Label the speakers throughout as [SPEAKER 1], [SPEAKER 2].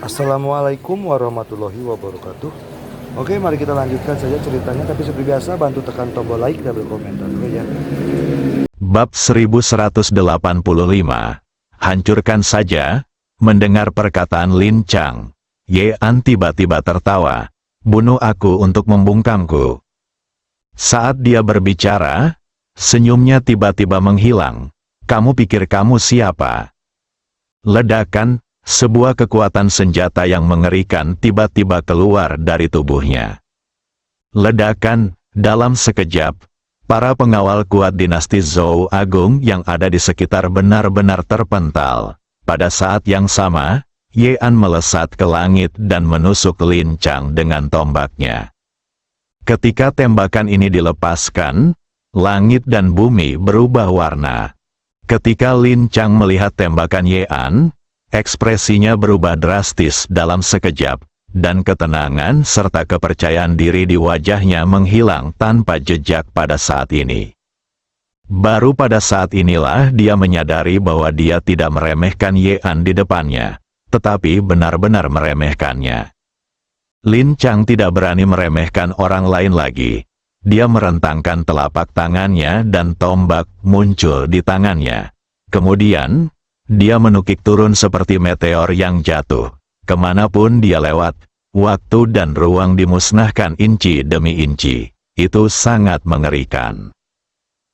[SPEAKER 1] Assalamualaikum warahmatullahi wabarakatuh. Oke, mari kita lanjutkan saja ceritanya. Tapi seperti biasa, bantu tekan tombol like dan berkomentar dulu ya.
[SPEAKER 2] Bab 1185. Hancurkan saja. Mendengar perkataan Lin Chang, Ye An tiba-tiba tertawa. Bunuh aku untuk membungkamku. Saat dia berbicara, senyumnya tiba-tiba menghilang. Kamu pikir kamu siapa? Ledakan, sebuah kekuatan senjata yang mengerikan tiba-tiba keluar dari tubuhnya. Ledakan, dalam sekejap, para pengawal kuat dinasti Zhou Agung yang ada di sekitar benar-benar terpental. Pada saat yang sama, Ye An melesat ke langit dan menusuk Lin Chang dengan tombaknya. Ketika tembakan ini dilepaskan, langit dan bumi berubah warna. Ketika Lin Chang melihat tembakan Ye An, ekspresinya berubah drastis dalam sekejap, dan ketenangan serta kepercayaan diri di wajahnya menghilang tanpa jejak pada saat ini. Baru pada saat inilah dia menyadari bahwa dia tidak meremehkan Ye An di depannya, tetapi benar-benar meremehkannya. Lin Chang tidak berani meremehkan orang lain lagi. Dia merentangkan telapak tangannya dan tombak muncul di tangannya. Kemudian, dia menukik turun seperti meteor yang jatuh. Kemanapun dia lewat, waktu dan ruang dimusnahkan inci demi inci. Itu sangat mengerikan.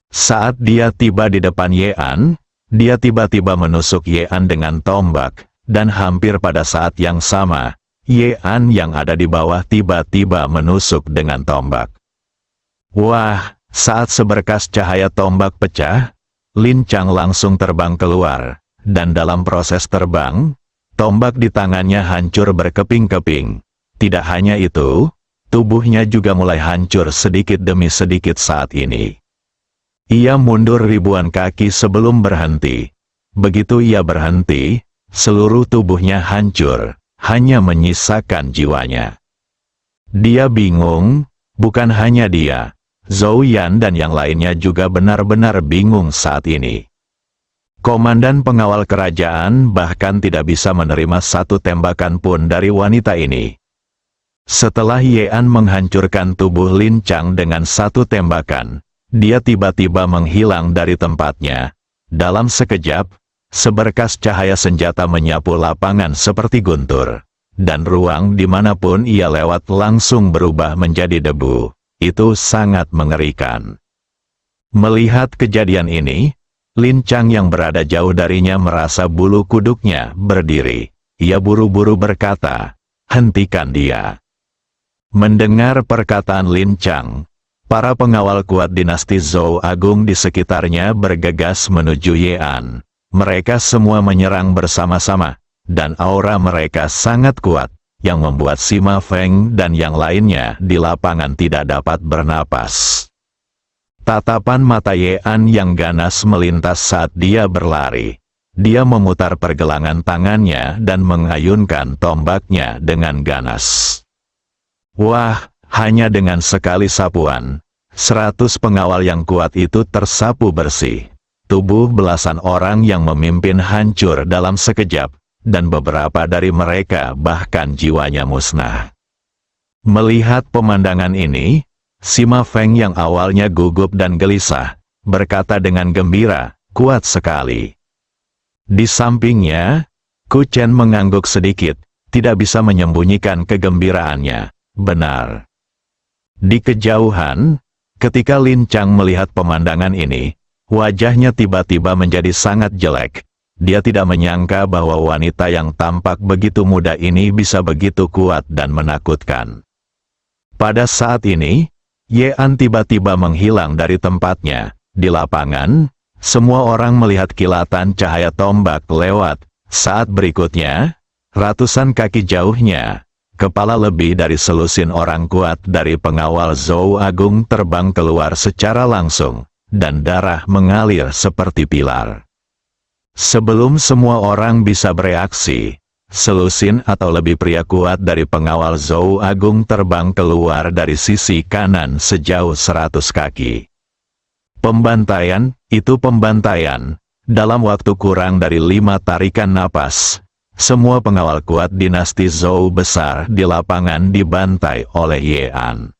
[SPEAKER 2] Saat dia tiba di depan Ye An, dia tiba-tiba menusuk Ye An dengan tombak, dan hampir pada saat yang sama, Ye An yang ada di bawah tiba-tiba menusuk dengan tombak. Wah, saat seberkas cahaya tombak pecah, Lin Chang langsung terbang keluar, dan dalam proses terbang, tombak di tangannya hancur berkeping-keping. Tidak hanya itu, tubuhnya juga mulai hancur sedikit demi sedikit saat ini. Ia mundur ribuan kaki sebelum berhenti. Begitu ia berhenti, seluruh tubuhnya hancur, hanya menyisakan jiwanya. Dia bingung, bukan hanya dia, Zhou Yan dan yang lainnya juga benar-benar bingung saat ini. Komandan pengawal kerajaan bahkan tidak bisa menerima satu tembakan pun dari wanita ini. Setelah Ye An menghancurkan tubuh Lin Chang dengan satu tembakan, dia tiba-tiba menghilang dari tempatnya. Dalam sekejap, seberkas cahaya senjata menyapu lapangan seperti guntur, dan ruang dimanapun ia lewat langsung berubah menjadi debu. Itu sangat mengerikan. Melihat kejadian ini, Lin Chang yang berada jauh darinya merasa bulu kuduknya berdiri. Ia buru-buru berkata, "Hentikan dia." Mendengar perkataan Lin Chang, para pengawal kuat dinasti Zhou Agung di sekitarnya bergegas menuju Ye An. Mereka semua menyerang bersama-sama, dan aura mereka sangat kuat, yang membuat Sima Feng dan yang lainnya di lapangan tidak dapat bernapas. Tatapan mata Ye An yang ganas melintas saat dia berlari. Dia memutar pergelangan tangannya dan mengayunkan tombaknya dengan ganas. Wah, hanya dengan sekali sapuan, 100 pengawal yang kuat itu tersapu bersih. Tubuh belasan orang yang memimpin hancur dalam sekejap, dan beberapa dari mereka bahkan jiwanya musnah. Melihat pemandangan ini, Sima Feng yang awalnya gugup dan gelisah, berkata dengan gembira, "Kuat sekali." Di sampingnya, Ku Chen mengangguk sedikit, tidak bisa menyembunyikan kegembiraannya. Benar. Di kejauhan, ketika Lin Chang melihat pemandangan ini, wajahnya tiba-tiba menjadi sangat jelek. Dia tidak menyangka bahwa wanita yang tampak begitu muda ini bisa begitu kuat dan menakutkan. Pada saat ini, Ye An tiba-tiba menghilang dari tempatnya. Di lapangan, semua orang melihat kilatan cahaya tombak lewat. Saat berikutnya, ratusan kaki jauhnya, kepala lebih dari selusin orang kuat dari pengawal Zhou Agung terbang keluar secara langsung, dan darah mengalir seperti pilar. Sebelum semua orang bisa bereaksi, selusin atau lebih pria kuat dari pengawal Zhou Agung terbang keluar dari sisi kanan sejauh 100 kaki. Pembantaian, itu pembantaian. Dalam waktu kurang dari 5 tarikan napas, semua pengawal kuat dinasti Zhou besar di lapangan dibantai oleh Ye An.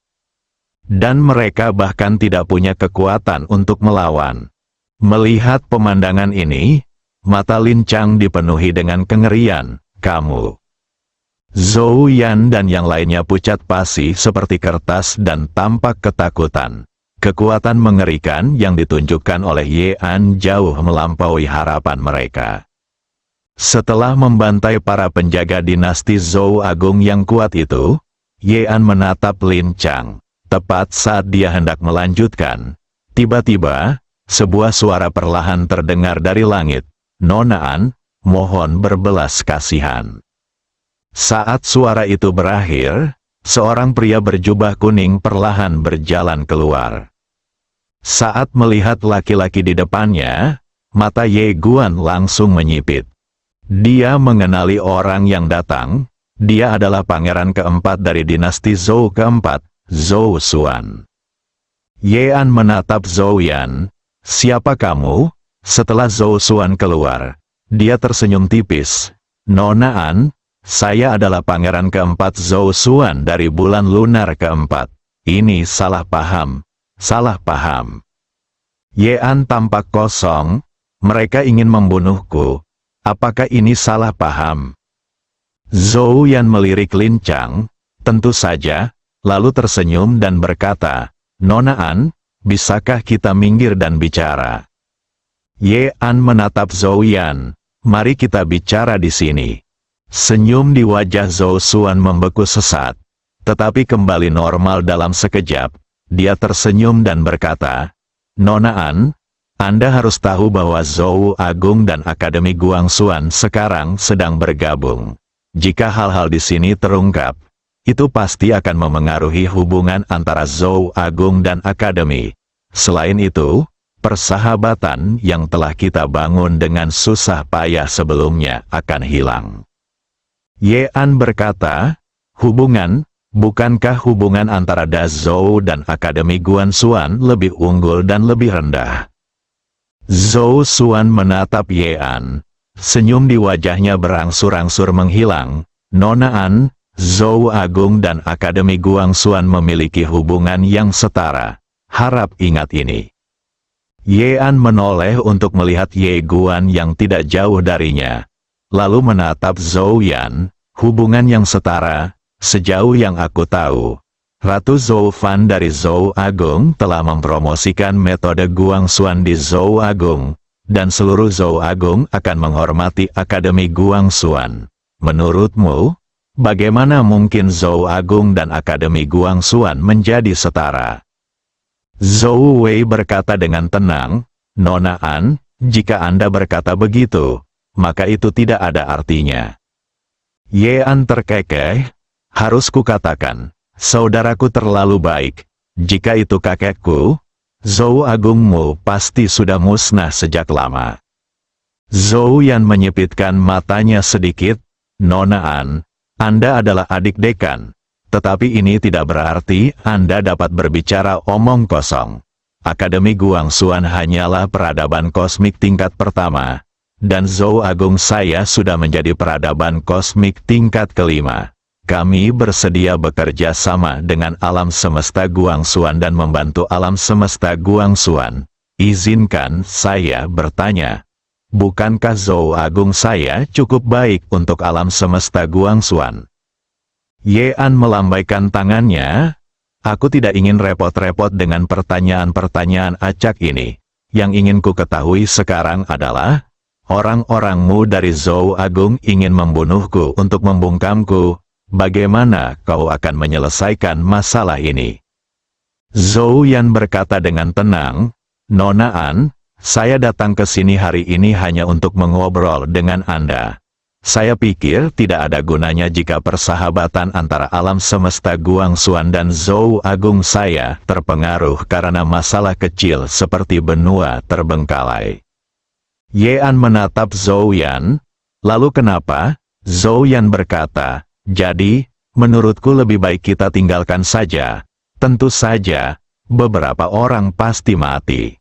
[SPEAKER 2] Dan mereka bahkan tidak punya kekuatan untuk melawan. Melihat pemandangan ini, mata Lin Chang dipenuhi dengan kengerian. Kamu. Zhou Yan dan yang lainnya pucat pasi seperti kertas dan tampak ketakutan. Kekuatan mengerikan yang ditunjukkan oleh Ye An jauh melampaui harapan mereka. Setelah membantai para penjaga dinasti Zhou Agung yang kuat itu, Ye An menatap Lin Chang. Tepat saat dia hendak melanjutkan, tiba-tiba, sebuah suara perlahan terdengar dari langit. Nona An, mohon berbelas kasihan. Saat suara itu berakhir, seorang pria berjubah kuning perlahan berjalan keluar. Saat melihat laki-laki di depannya, mata Ye Guan langsung menyipit. Dia mengenali orang yang datang. Dia adalah pangeran keempat dari dinasti Zhou keempat, Zhou Xuan. Ye An menatap Zhou Yan. Siapa kamu? Setelah Zhou Xuan keluar, dia tersenyum tipis. Nona An, saya adalah pangeran keempat Zhou Xuan dari bulan lunar keempat. Ini salah paham. Salah paham. Ye An tampak kosong. Mereka ingin membunuhku. Apakah ini salah paham? Zhou Yan melirik Lin Chang, tentu saja, lalu tersenyum dan berkata, Nona An, bisakah kita minggir dan bicara? Ye An menatap Zhou Yan, mari kita bicara di sini. Senyum di wajah Zhou Xuan membeku sesaat, tetapi kembali normal dalam sekejap. Dia tersenyum dan berkata, Nona An, Anda harus tahu bahwa Zhou Agung dan Akademi Guangxuan sekarang sedang bergabung. Jika hal-hal di sini terungkap, itu pasti akan memengaruhi hubungan antara Zhou Agung dan Akademi. Selain itu, persahabatan yang telah kita bangun dengan susah payah sebelumnya akan hilang. Ye An berkata, hubungan, bukankah hubungan antara Da Zhou dan Akademi Guangxuan lebih unggul dan lebih rendah? Zhou Xuan menatap Ye An. Senyum di wajahnya berangsur-angsur menghilang. Nona An, Zhou Agung dan Akademi Guangxuan memiliki hubungan yang setara. Harap ingat ini. Ye An menoleh untuk melihat Ye Guan yang tidak jauh darinya. Lalu menatap Zhou Yan. Hubungan yang setara, sejauh yang aku tahu. Ratu Zhou Fan dari Zhou Agung telah mempromosikan metode Guangxuan di Zhou Agung, dan seluruh Zhou Agung akan menghormati Akademi Guangxuan. Menurutmu, bagaimana mungkin Zhou Agung dan Akademi Guangxuan menjadi setara? Zhou Wei berkata dengan tenang, Nona An, jika Anda berkata begitu, maka itu tidak ada artinya. Ye An terkekeh, harus kukatakan, saudaraku terlalu baik. Jika itu kakekku, Zhou Agungmu pasti sudah musnah sejak lama. Zhou Yan menyipitkan matanya sedikit. Nona An, Anda adalah adik dekan. Tetapi ini tidak berarti Anda dapat berbicara omong kosong. Akademi Guangxuan hanyalah peradaban kosmik tingkat pertama. Dan Zhou Agung saya sudah menjadi peradaban kosmik tingkat kelima. Kami bersedia bekerja sama dengan alam semesta Guangxuan dan membantu alam semesta Guangxuan. Izinkan saya bertanya, bukankah Zhou Agung saya cukup baik untuk alam semesta Guangxuan? Ye An melambaikan tangannya. Aku tidak ingin repot-repot dengan pertanyaan-pertanyaan acak ini. Yang ingin ku ketahui sekarang adalah, orang-orangmu dari Zhou Agung ingin membunuhku untuk membungkamku. Bagaimana kau akan menyelesaikan masalah ini? Zhou Yan berkata dengan tenang, Nona An, saya datang ke sini hari ini hanya untuk mengobrol dengan Anda. Saya pikir tidak ada gunanya jika persahabatan antara alam semesta Guangxuan dan Zhou Agung saya terpengaruh karena masalah kecil seperti benua terbengkalai. Ye An menatap Zhou Yan. Lalu kenapa? Zhou Yan berkata, jadi, menurutku lebih baik kita tinggalkan saja. Tentu saja, beberapa orang pasti mati.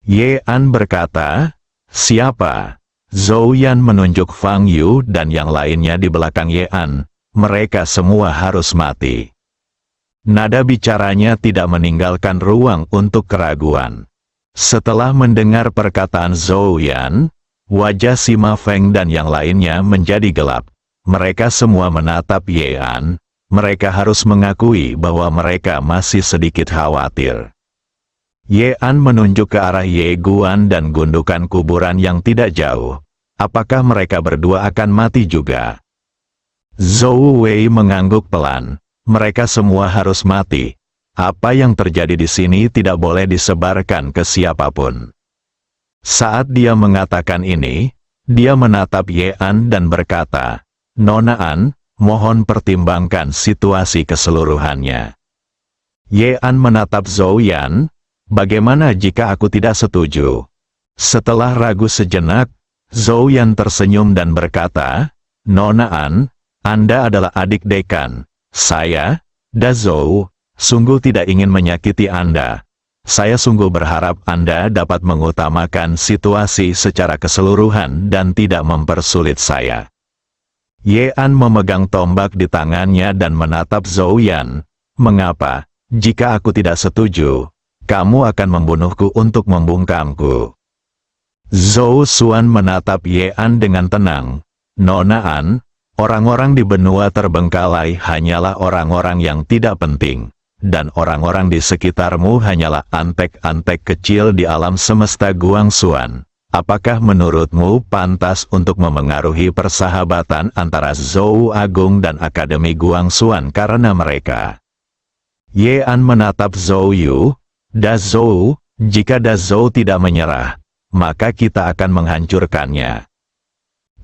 [SPEAKER 2] Ye An berkata, siapa? Zhou Yan menunjuk Fang Yu dan yang lainnya di belakang Ye An. Mereka semua harus mati. Nada bicaranya tidak meninggalkan ruang untuk keraguan. Setelah mendengar perkataan Zhou Yan, wajah Sima Feng dan yang lainnya menjadi gelap. Mereka semua menatap Ye An. Mereka harus mengakui bahwa mereka masih sedikit khawatir. Ye An menunjuk ke arah Ye Guan dan gundukan kuburan yang tidak jauh. Apakah mereka berdua akan mati juga? Zhou Wei mengangguk pelan. Mereka semua harus mati. Apa yang terjadi di sini tidak boleh disebarkan ke siapapun. Saat dia mengatakan ini, dia menatap Ye An dan berkata, "Nona An, mohon pertimbangkan situasi keseluruhannya." Ye An menatap Zhou Yan. "Bagaimana jika aku tidak setuju?" Setelah ragu sejenak, Zhou Yan tersenyum dan berkata, "Nona An, Anda adalah adik dekan. Saya, Da Zhou, sungguh tidak ingin menyakiti Anda. Saya sungguh berharap Anda dapat mengutamakan situasi secara keseluruhan dan tidak mempersulit saya." Ye An memegang tombak di tangannya dan menatap Zhou Yan. "Mengapa, jika aku tidak setuju, kamu akan membunuhku untuk membungkamku?" Zhou Xuan menatap Ye An dengan tenang. "Nona An, orang-orang di benua terbengkalai hanyalah orang-orang yang tidak penting, dan orang-orang di sekitarmu hanyalah antek-antek kecil di alam semesta Guangxuan. Apakah menurutmu pantas untuk memengaruhi persahabatan antara Zhou Agung dan Akademi Guangxuan karena mereka?" Ye An menatap Zhou Yu. "Da Zhou, jika Da Zhou tidak menyerah, maka kita akan menghancurkannya."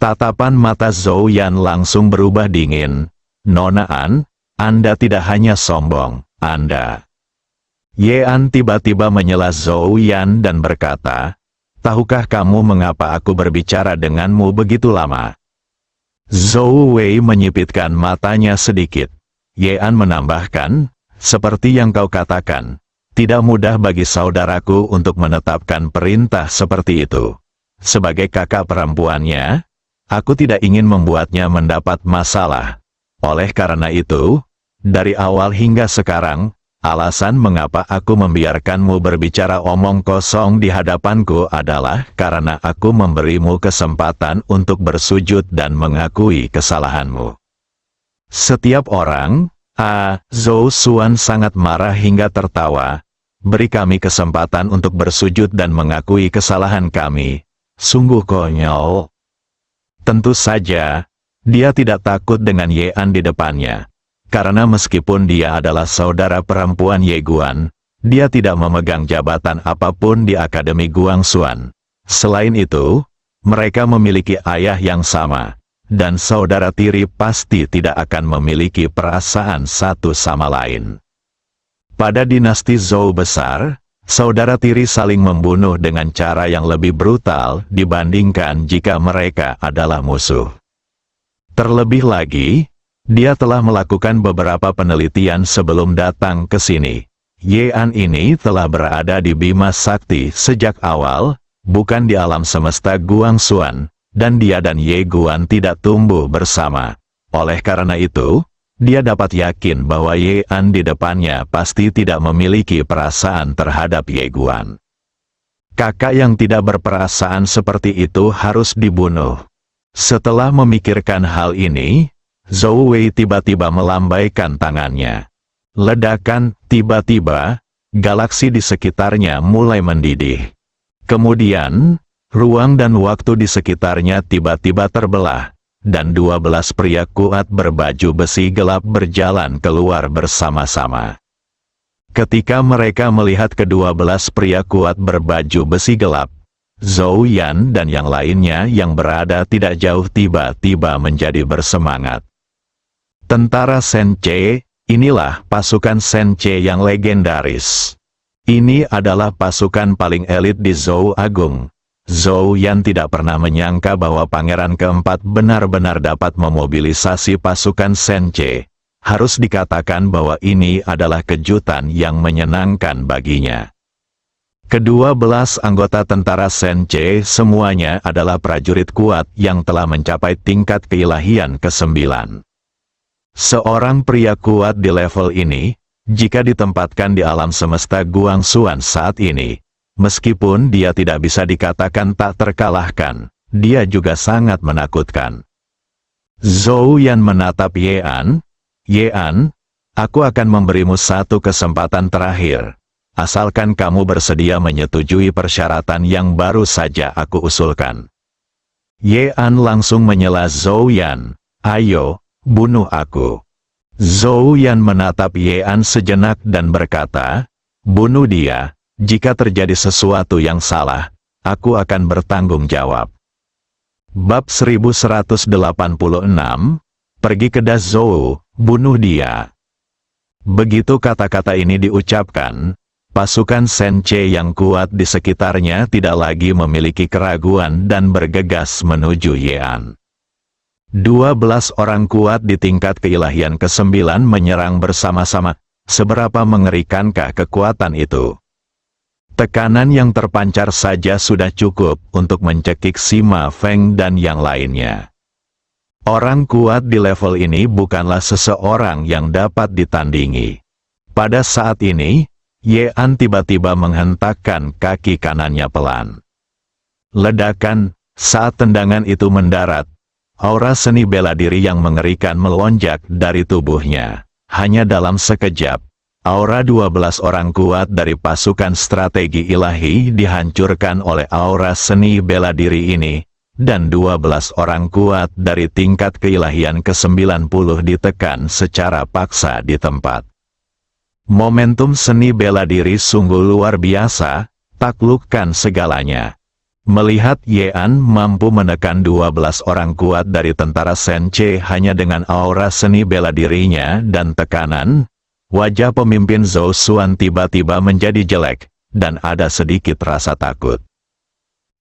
[SPEAKER 2] Tatapan mata Zhou Yan langsung berubah dingin. "Nona An, Anda tidak hanya sombong, Anda..." Ye An tiba-tiba menyela Zhou Yan dan berkata, "Tahukah kamu mengapa aku berbicara denganmu begitu lama?" Zhou Wei menyipitkan matanya sedikit. Ye An menambahkan, "Seperti yang kau katakan, tidak mudah bagi saudaraku untuk menetapkan perintah seperti itu. Sebagai kakak perempuannya, aku tidak ingin membuatnya mendapat masalah. Oleh karena itu, dari awal hingga sekarang, alasan mengapa aku membiarkanmu berbicara omong kosong di hadapanku adalah karena aku memberimu kesempatan untuk bersujud dan mengakui kesalahanmu." Setiap orang, Zhou Xuan sangat marah hingga tertawa. "Beri kami kesempatan untuk bersujud dan mengakui kesalahan kami. Sungguh konyol." Tentu saja, dia tidak takut dengan Ye An di depannya. Karena meskipun dia adalah saudara perempuan Ye Guan, dia tidak memegang jabatan apapun di Akademi Guangxuan. Selain itu, mereka memiliki ayah yang sama, dan saudara tiri pasti tidak akan memiliki perasaan satu sama lain. Pada dinasti Zhou besar, saudara tiri saling membunuh dengan cara yang lebih brutal dibandingkan jika mereka adalah musuh. Terlebih lagi, dia telah melakukan beberapa penelitian sebelum datang ke sini. Ye An ini telah berada di Bima Sakti sejak awal, bukan di alam semesta Guangxuan, dan dia dan Ye Guan tidak tumbuh bersama. Oleh karena itu, dia dapat yakin bahwa Ye An di depannya pasti tidak memiliki perasaan terhadap Ye Guan. Kakak yang tidak berperasaan seperti itu harus dibunuh. Setelah memikirkan hal ini, Zhou Wei tiba-tiba melambaikan tangannya. Ledakan, tiba-tiba, galaksi di sekitarnya mulai mendidih. Kemudian, ruang dan waktu di sekitarnya tiba-tiba terbelah. Dan 12 pria kuat berbaju besi gelap berjalan keluar bersama-sama. Ketika mereka melihat ke-12 pria kuat berbaju besi gelap, Zhou Yan dan yang lainnya yang berada tidak jauh tiba-tiba menjadi bersemangat. Tentara Senche, inilah pasukan Senche yang legendaris. Ini adalah pasukan paling elit di Zhou Agung. Zhou Yan tidak pernah menyangka bahwa Pangeran Keempat benar-benar dapat memobilisasi pasukan Senche. Harus dikatakan bahwa ini adalah kejutan yang menyenangkan baginya. Kedua belas anggota tentara Senche semuanya adalah prajurit kuat yang telah mencapai tingkat keilahian ke-9. Seorang pria kuat di level ini, jika ditempatkan di alam semesta Guangxuan saat ini, meskipun dia tidak bisa dikatakan tak terkalahkan, dia juga sangat menakutkan. Zhou Yan menatap Yean. Yean, aku akan memberimu satu kesempatan terakhir. Asalkan kamu bersedia menyetujui persyaratan yang baru saja aku usulkan. Yean langsung menyela Zhou Yan. Ayo, bunuh aku. Zhou Yan menatap Yean sejenak dan berkata, bunuh dia, jika terjadi sesuatu yang salah, aku akan bertanggung jawab. Bab 1186, pergi ke Dazhou, bunuh dia. Begitu kata-kata ini diucapkan, pasukan Senche yang kuat di sekitarnya tidak lagi memiliki keraguan dan bergegas menuju Yean. 12 orang kuat di tingkat keilahian ke-9 menyerang bersama-sama. Seberapa mengerikankah kekuatan itu? Tekanan yang terpancar saja sudah cukup untuk mencekik Sima Feng dan yang lainnya. Orang kuat di level ini bukanlah seseorang yang dapat ditandingi. Pada saat ini, Yean tiba-tiba menghentakkan kaki kanannya pelan. Ledakan, saat tendangan itu mendarat, aura seni bela diri yang mengerikan melonjak dari tubuhnya. Hanya dalam sekejap, aura 12 orang kuat dari pasukan strategi ilahi dihancurkan oleh aura seni bela diri ini, dan 12 orang kuat dari tingkat keilahian ke-90 ditekan secara paksa di tempat. Momentum seni bela diri sungguh luar biasa, taklukkan segalanya. Melihat Yean mampu menekan 12 orang kuat dari tentara Senche hanya dengan aura seni bela dirinya dan tekanan, wajah pemimpin Zhou Xuan tiba-tiba menjadi jelek, dan ada sedikit rasa takut.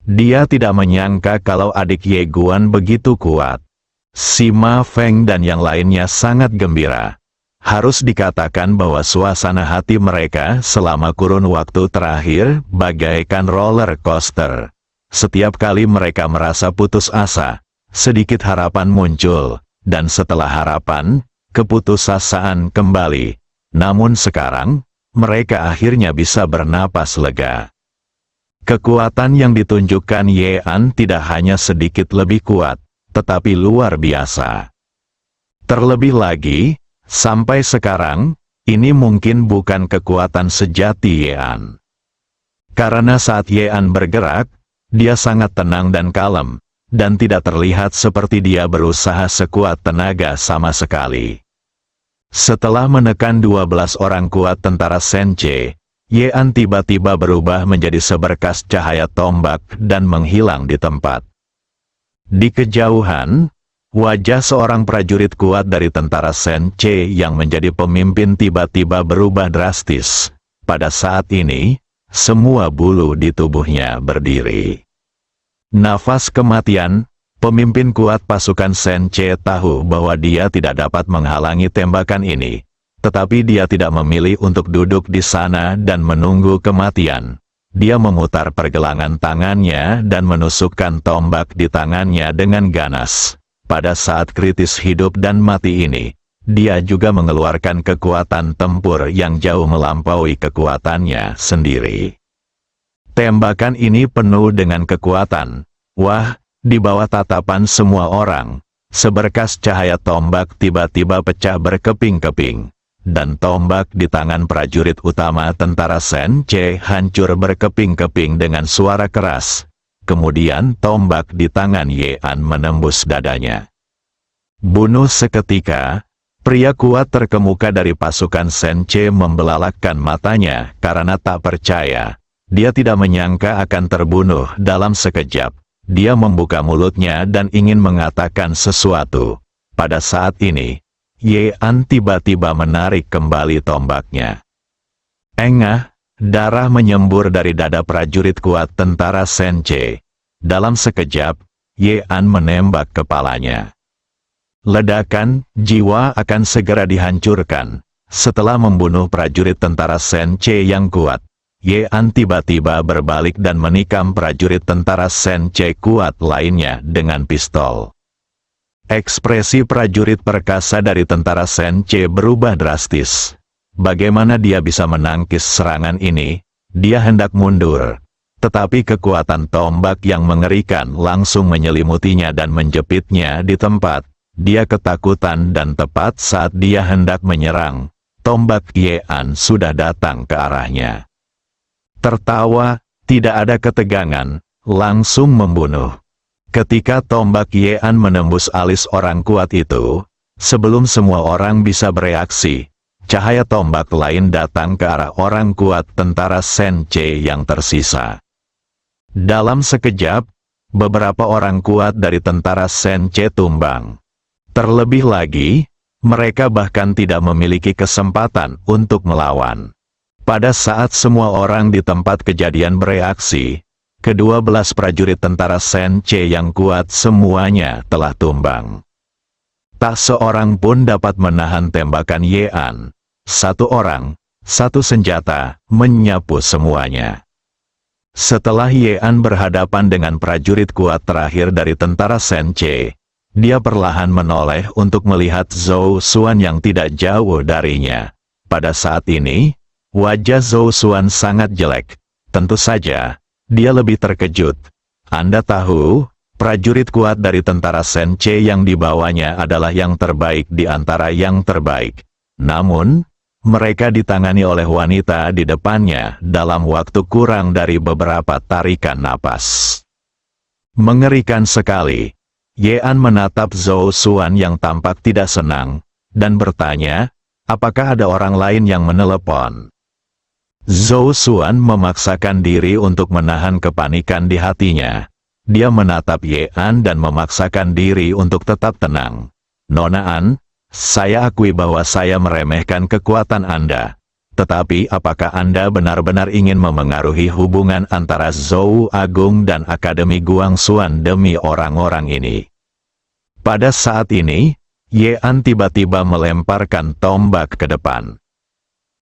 [SPEAKER 2] Dia tidak menyangka kalau adik Ye Guan begitu kuat. Sima Feng dan yang lainnya sangat gembira. Harus dikatakan bahwa suasana hati mereka selama kurun waktu terakhir bagaikan roller coaster. Setiap kali mereka merasa putus asa, sedikit harapan muncul, dan setelah harapan, keputusasaan kembali. Namun sekarang, mereka akhirnya bisa bernapas lega. Kekuatan yang ditunjukkan Yean tidak hanya sedikit lebih kuat, tetapi luar biasa. Terlebih lagi, sampai sekarang, ini mungkin bukan kekuatan sejati Yean. Karena saat Yean bergerak, dia sangat tenang dan kalem, dan tidak terlihat seperti dia berusaha sekuat tenaga sama sekali. Setelah menekan 12 orang kuat tentara Senche, Yean tiba-tiba berubah menjadi seberkas cahaya tombak dan menghilang di tempat. Di kejauhan, wajah seorang prajurit kuat dari tentara Senche yang menjadi pemimpin tiba-tiba berubah drastis. Pada saat ini, semua bulu di tubuhnya berdiri. Nafas kematian, pemimpin kuat pasukan Senche tahu bahwa dia tidak dapat menghalangi tembakan ini. Tetapi dia tidak memilih untuk duduk di sana dan menunggu kematian. Dia memutar pergelangan tangannya dan menusukkan tombak di tangannya dengan ganas. Pada saat kritis hidup dan mati ini, dia juga mengeluarkan kekuatan tempur yang jauh melampaui kekuatannya sendiri. Tembakan ini penuh dengan kekuatan. Wah, di bawah tatapan semua orang, seberkas cahaya tombak tiba-tiba pecah berkeping-keping. Dan tombak di tangan prajurit utama tentara Senche hancur berkeping-keping dengan suara keras. Kemudian tombak di tangan Yean menembus dadanya. Bunuh seketika, pria kuat terkemuka dari pasukan Senche membelalakkan matanya karena tak percaya. Dia tidak menyangka akan terbunuh dalam sekejap. Dia membuka mulutnya dan ingin mengatakan sesuatu. Pada saat ini, Yean tiba-tiba menarik kembali tombaknya. Engah, darah menyembur dari dada prajurit kuat tentara Senche. Dalam sekejap, Yean menembak kepalanya. Ledakan, jiwa akan segera dihancurkan. Setelah membunuh prajurit tentara Senche yang kuat, Ye An tiba-tiba berbalik dan menikam prajurit tentara Sen Ce kuat lainnya dengan pistol. Ekspresi prajurit perkasa dari tentara Sen Ce berubah drastis. Bagaimana dia bisa menangkis serangan ini? Dia hendak mundur. Tetapi kekuatan tombak yang mengerikan langsung menyelimutinya dan menjepitnya di tempat. Dia ketakutan dan tepat saat dia hendak menyerang, tombak Ye An sudah datang ke arahnya. Tertawa, tidak ada ketegangan, langsung membunuh. Ketika tombak Ye An menembus alis orang kuat itu, sebelum semua orang bisa bereaksi, cahaya tombak lain datang ke arah orang kuat tentara Sen Ce yang tersisa. Dalam sekejap, beberapa orang kuat dari tentara Sen Ce tumbang. Terlebih lagi, mereka bahkan tidak memiliki kesempatan untuk melawan. Pada saat semua orang di tempat kejadian bereaksi, ke-12 prajurit tentara Sen Ce yang kuat semuanya telah tumbang. Tak seorang pun dapat menahan tembakan Ye An. Satu orang, satu senjata, menyapu semuanya. Setelah Ye An berhadapan dengan prajurit kuat terakhir dari tentara Sen Ce, dia perlahan menoleh untuk melihat Zhou Xuan yang tidak jauh darinya. Pada saat ini, wajah Zhou Xuan sangat jelek. Tentu saja, dia lebih terkejut. Anda tahu, prajurit kuat dari tentara Sen Ce yang dibawanya adalah yang terbaik di antara yang terbaik. Namun, mereka ditangani oleh wanita di depannya dalam waktu kurang dari beberapa tarikan napas. Mengerikan sekali. Ye An menatap Zhou Xuan yang tampak tidak senang, dan bertanya, apakah ada orang lain yang menelepon? Zhou Xuan memaksakan diri untuk menahan kepanikan di hatinya. Dia menatap Ye An dan memaksakan diri untuk tetap tenang. Nona An, saya akui bahwa saya meremehkan kekuatan Anda. Tetapi apakah Anda benar-benar ingin memengaruhi hubungan antara Zhou Agung dan Akademi Guangxuan demi orang-orang ini? Pada saat ini, Ye An tiba-tiba melemparkan tombak ke depan.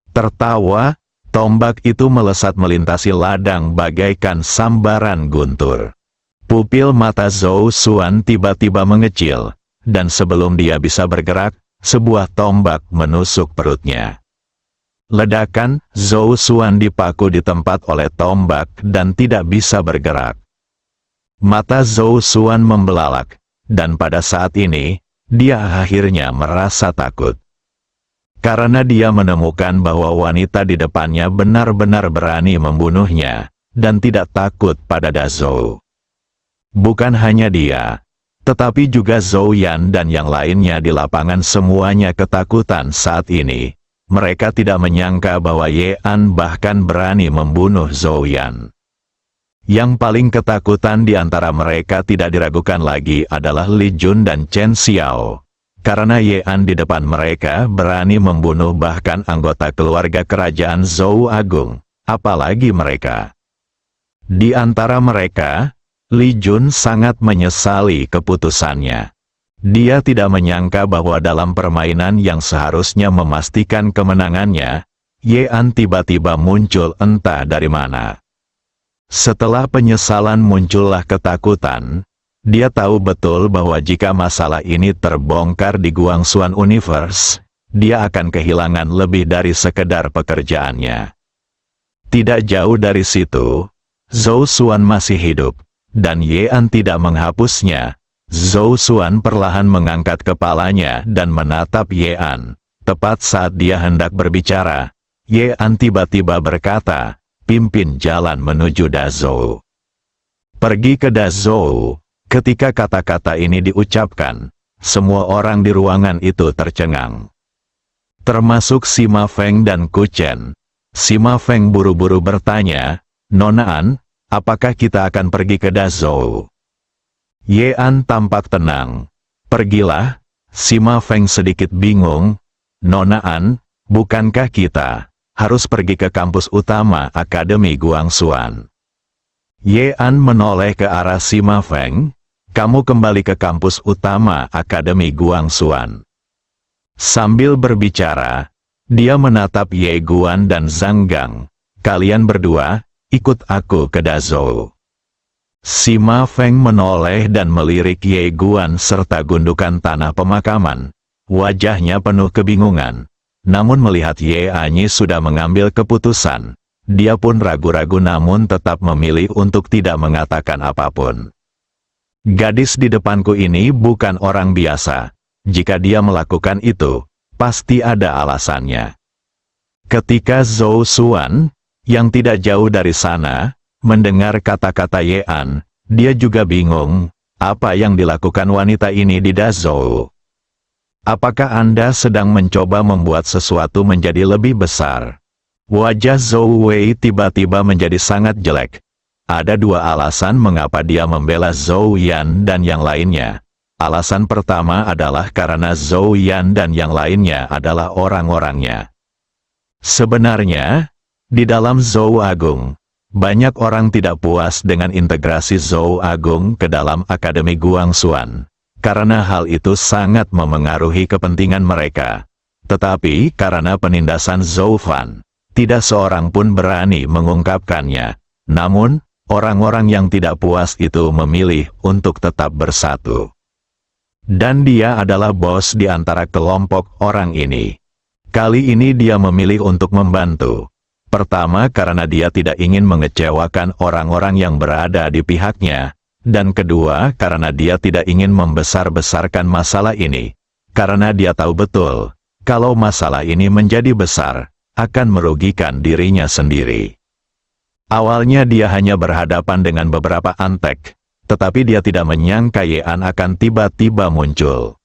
[SPEAKER 2] Tertawa, tombak itu melesat melintasi ladang bagaikan sambaran guntur. Pupil mata Zhou Xuan tiba-tiba mengecil, dan sebelum dia bisa bergerak, sebuah tombak menusuk perutnya. Ledakan, Zhou Xuan dipaku di tempat oleh tombak dan tidak bisa bergerak. Mata Zhou Xuan membelalak, dan pada saat ini, dia akhirnya merasa takut. Karena dia menemukan bahwa wanita di depannya benar-benar berani membunuhnya, dan tidak takut pada Dazhou. Bukan hanya dia, tetapi juga Zhou Yan dan yang lainnya di lapangan semuanya ketakutan saat ini. Mereka tidak menyangka bahwa Ye An bahkan berani membunuh Zhou Yan. Yang paling ketakutan di antara mereka tidak diragukan lagi adalah Li Jun dan Chen Xiao. Karena Ye An di depan mereka berani membunuh bahkan anggota keluarga kerajaan Zhou Agung, apalagi mereka. Di antara mereka, Li Jun sangat menyesali keputusannya. Dia tidak menyangka bahwa dalam permainan yang seharusnya memastikan kemenangannya, Ye An tiba-tiba muncul entah dari mana. Setelah penyesalan muncullah ketakutan. Dia tahu betul bahwa jika masalah ini terbongkar di Guangxuan Universe, dia akan kehilangan lebih dari sekedar pekerjaannya. Tidak jauh dari situ, Zhou Xuan masih hidup, dan Ye An tidak menghapusnya. Zhou Xuan perlahan mengangkat kepalanya dan menatap Ye An. Tepat saat dia hendak berbicara, Ye An tiba-tiba berkata, pimpin jalan menuju Dazhou. Pergi ke Dazhou. Ketika kata-kata ini diucapkan, semua orang di ruangan itu tercengang. Termasuk Sima Feng dan Ku Chen. Sima Feng buru-buru bertanya, Nona An, apakah kita akan pergi ke Dazhou? Ye An tampak tenang. Pergilah. Sima Feng sedikit bingung. Nona An, bukankah kita harus pergi ke kampus utama Akademi Guangxuan? Ye An menoleh ke arah Sima Feng. Kamu kembali ke kampus utama Akademi Guangxuan. Sambil berbicara, dia menatap Ye Guan dan Zhang Gang. kalian berdua, ikut aku ke Dazhou. Sima Feng menoleh dan melirik Ye Guan serta gundukan tanah pemakaman. Wajahnya penuh kebingungan. Namun melihat Ye Anyi sudah mengambil keputusan, dia pun ragu-ragu namun tetap memilih untuk tidak mengatakan apapun. Gadis di depanku ini bukan orang biasa. Jika dia melakukan itu, pasti ada alasannya. Ketika Zhou Xuan, yang tidak jauh dari sana, mendengar kata-kata Ye An, dia juga bingung, apa yang dilakukan wanita ini di Dazhou. Apakah Anda sedang mencoba membuat sesuatu menjadi lebih besar? Wajah Zhou Wei tiba-tiba menjadi sangat jelek. Ada dua alasan mengapa dia membela Zhou Yan dan yang lainnya. Alasan pertama adalah karena Zhou Yan dan yang lainnya adalah orang-orangnya. Sebenarnya, di dalam Zhou Agung, banyak orang tidak puas dengan integrasi Zhou Agung ke dalam Akademi Guangxuan, karena hal itu sangat memengaruhi kepentingan mereka. Tetapi karena penindasan Zhou Fan, tidak seorang pun berani mengungkapkannya. Namun, orang-orang yang tidak puas itu memilih untuk tetap bersatu. Dan dia adalah bos di antara kelompok orang ini. Kali ini dia memilih untuk membantu. Pertama karena dia tidak ingin mengecewakan orang-orang yang berada di pihaknya, dan kedua karena dia tidak ingin membesar-besarkan masalah ini, karena dia tahu betul, kalau masalah ini menjadi besar, akan merugikan dirinya sendiri. Awalnya dia hanya berhadapan dengan beberapa antek, tetapi dia tidak menyangka Ye An akan tiba-tiba muncul.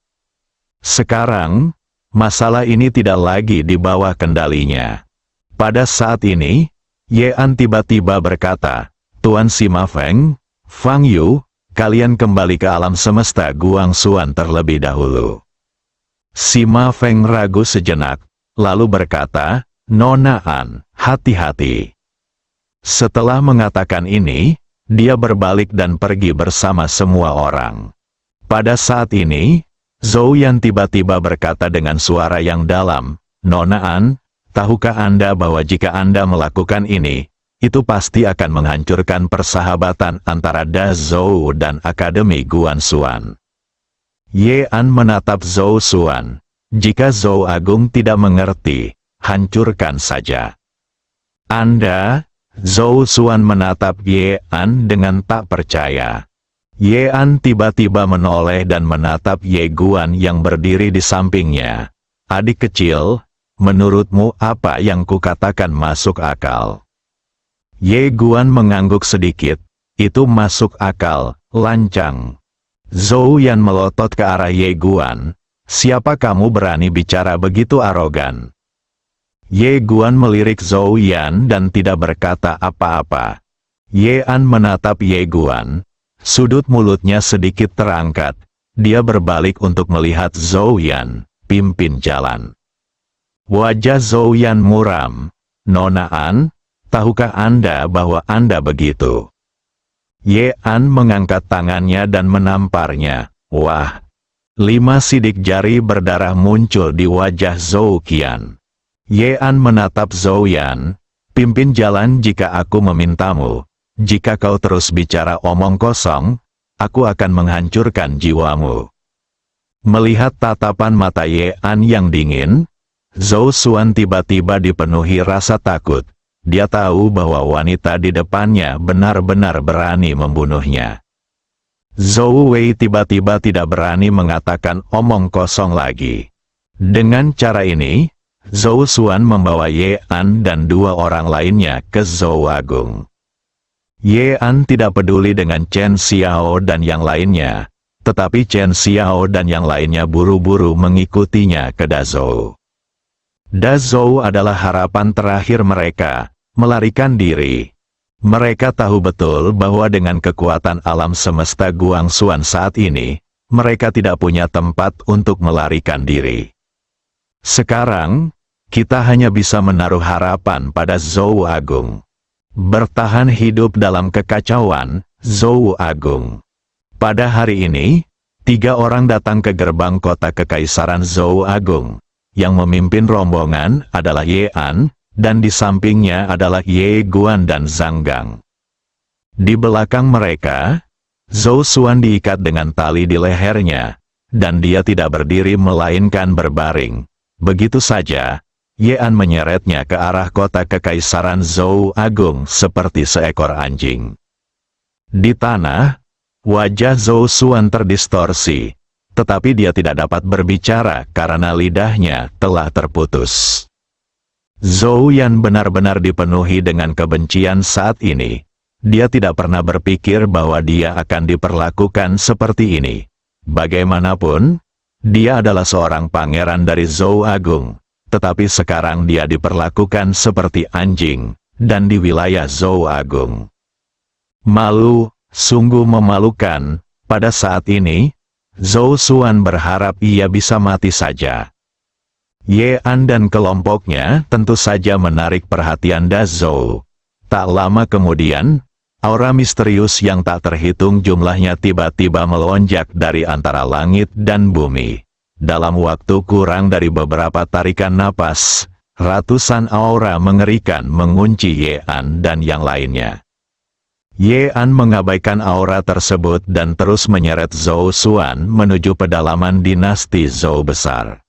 [SPEAKER 2] Sekarang, masalah ini tidak lagi di bawah kendalinya. Pada saat ini, Ye An tiba-tiba berkata, Tuan Sima Feng, Fang Yu, kalian kembali ke alam semesta Guangxuan terlebih dahulu. Sima Feng ragu sejenak, lalu berkata, Nona An, hati-hati. Setelah mengatakan ini, dia berbalik dan pergi bersama semua orang. Pada saat ini, Zhou Yan tiba-tiba berkata dengan suara yang dalam, Nona An, tahukah Anda bahwa jika Anda melakukan ini, itu pasti akan menghancurkan persahabatan antara Dazhou dan Akademi Guangxuan. Ye An menatap Zhou Xuan. Jika Zhou Agung tidak mengerti, hancurkan saja. Anda, Zhou Xuan menatap Ye An dengan tak percaya. Ye An tiba-tiba menoleh dan menatap Ye Guan yang berdiri di sampingnya. Adik kecil, menurutmu apa yang kukatakan masuk akal? Ye Guan mengangguk sedikit. Itu masuk akal, lancang. Zhou Yan melotot ke arah Ye Guan. Siapa kamu berani bicara begitu arogan? Ye Guan melirik Zhou Yan dan tidak berkata apa-apa. Ye An menatap Ye Guan. Sudut mulutnya sedikit terangkat. Dia berbalik untuk melihat Zhou Yan, pimpin jalan. Wajah Zhou Yan muram. Nona An, tahukah Anda bahwa Anda begitu? Ye An mengangkat tangannya dan menamparnya. Wah! 5 sidik jari berdarah muncul di wajah Zhou Qian. Ye An menatap Zhou Yan. Pimpin jalan jika aku memintamu. Jika kau terus bicara omong kosong, aku akan menghancurkan jiwamu. Melihat tatapan mata Ye An yang dingin, Zhou Xuan tiba-tiba dipenuhi rasa takut. Dia tahu bahwa wanita di depannya benar-benar berani membunuhnya. Zhou Wei tiba-tiba tidak berani mengatakan omong kosong lagi. Dengan cara ini, Zhou Xuan membawa Ye An dan 2 orang lainnya ke Zhou Agung. Ye An tidak peduli dengan Chen Xiao dan yang lainnya, tetapi Chen Xiao dan yang lainnya buru-buru mengikutinya ke Dazhou. Dazhou adalah harapan terakhir mereka, melarikan diri. Mereka tahu betul bahwa dengan kekuatan alam semesta Guangxuan saat ini, mereka tidak punya tempat untuk melarikan diri. Sekarang, kita hanya bisa menaruh harapan pada Zhou Agung. Bertahan hidup dalam kekacauan, Zhou Agung. Pada hari ini, 3 orang datang ke gerbang kota kekaisaran Zhou Agung. Yang memimpin rombongan adalah Ye An, dan di sampingnya adalah Ye Guan dan Zhang Gang. Di belakang mereka, Zhou Xuan diikat dengan tali di lehernya, dan dia tidak berdiri melainkan berbaring. Begitu saja, Ye An menyeretnya ke arah kota kekaisaran Zhou Agung seperti seekor anjing. Di tanah, wajah Zhou Xuan terdistorsi, tetapi dia tidak dapat berbicara karena lidahnya telah terputus. Zhou Yan benar-benar dipenuhi dengan kebencian saat ini. Dia tidak pernah berpikir bahwa dia akan diperlakukan seperti ini. Bagaimanapun, dia adalah seorang pangeran dari Zhou Agung, tetapi sekarang dia diperlakukan seperti anjing, dan di wilayah Zhou Agung. Malu, sungguh memalukan. Pada saat ini, Zhou Xuan berharap ia bisa mati saja. Ye An dan kelompoknya tentu saja menarik perhatian Da Zhou. Tak lama kemudian, aura misterius yang tak terhitung jumlahnya tiba-tiba melonjak dari antara langit dan bumi. Dalam waktu kurang dari beberapa tarikan napas, ratusan aura mengerikan mengunci Ye An dan yang lainnya. Ye An mengabaikan aura tersebut dan terus menyeret Zhou Xuan menuju pedalaman dinasti Zhou besar.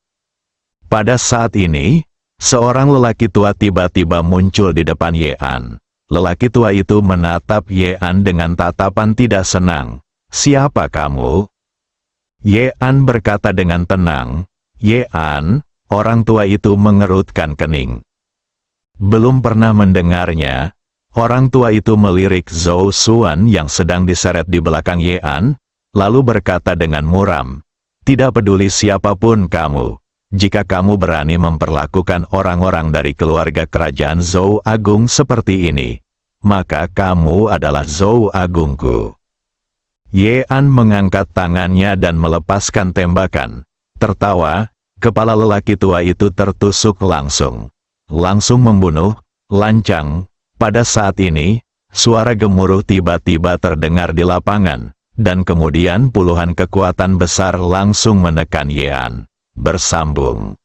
[SPEAKER 2] Pada saat ini, seorang lelaki tua tiba-tiba muncul di depan Ye An. Lelaki tua itu menatap Ye An dengan tatapan tidak senang. "Siapa kamu?" Ye An berkata dengan tenang. "Ye An," orang tua itu mengerutkan kening. Belum pernah mendengarnya. Orang tua itu melirik Zhou Xuan yang sedang diseret di belakang Ye An, lalu berkata dengan muram, "Tidak peduli siapapun kamu, jika kamu berani memperlakukan orang-orang dari keluarga kerajaan Zhou Agung seperti ini, maka kamu adalah Zhou Agungku." Ye An mengangkat tangannya dan melepaskan tembakan. Tertawa, kepala lelaki tua itu tertusuk langsung membunuh, lancang. Pada saat ini, suara gemuruh tiba-tiba terdengar di lapangan, dan kemudian puluhan kekuatan besar langsung menekan Ye An. Bersambung.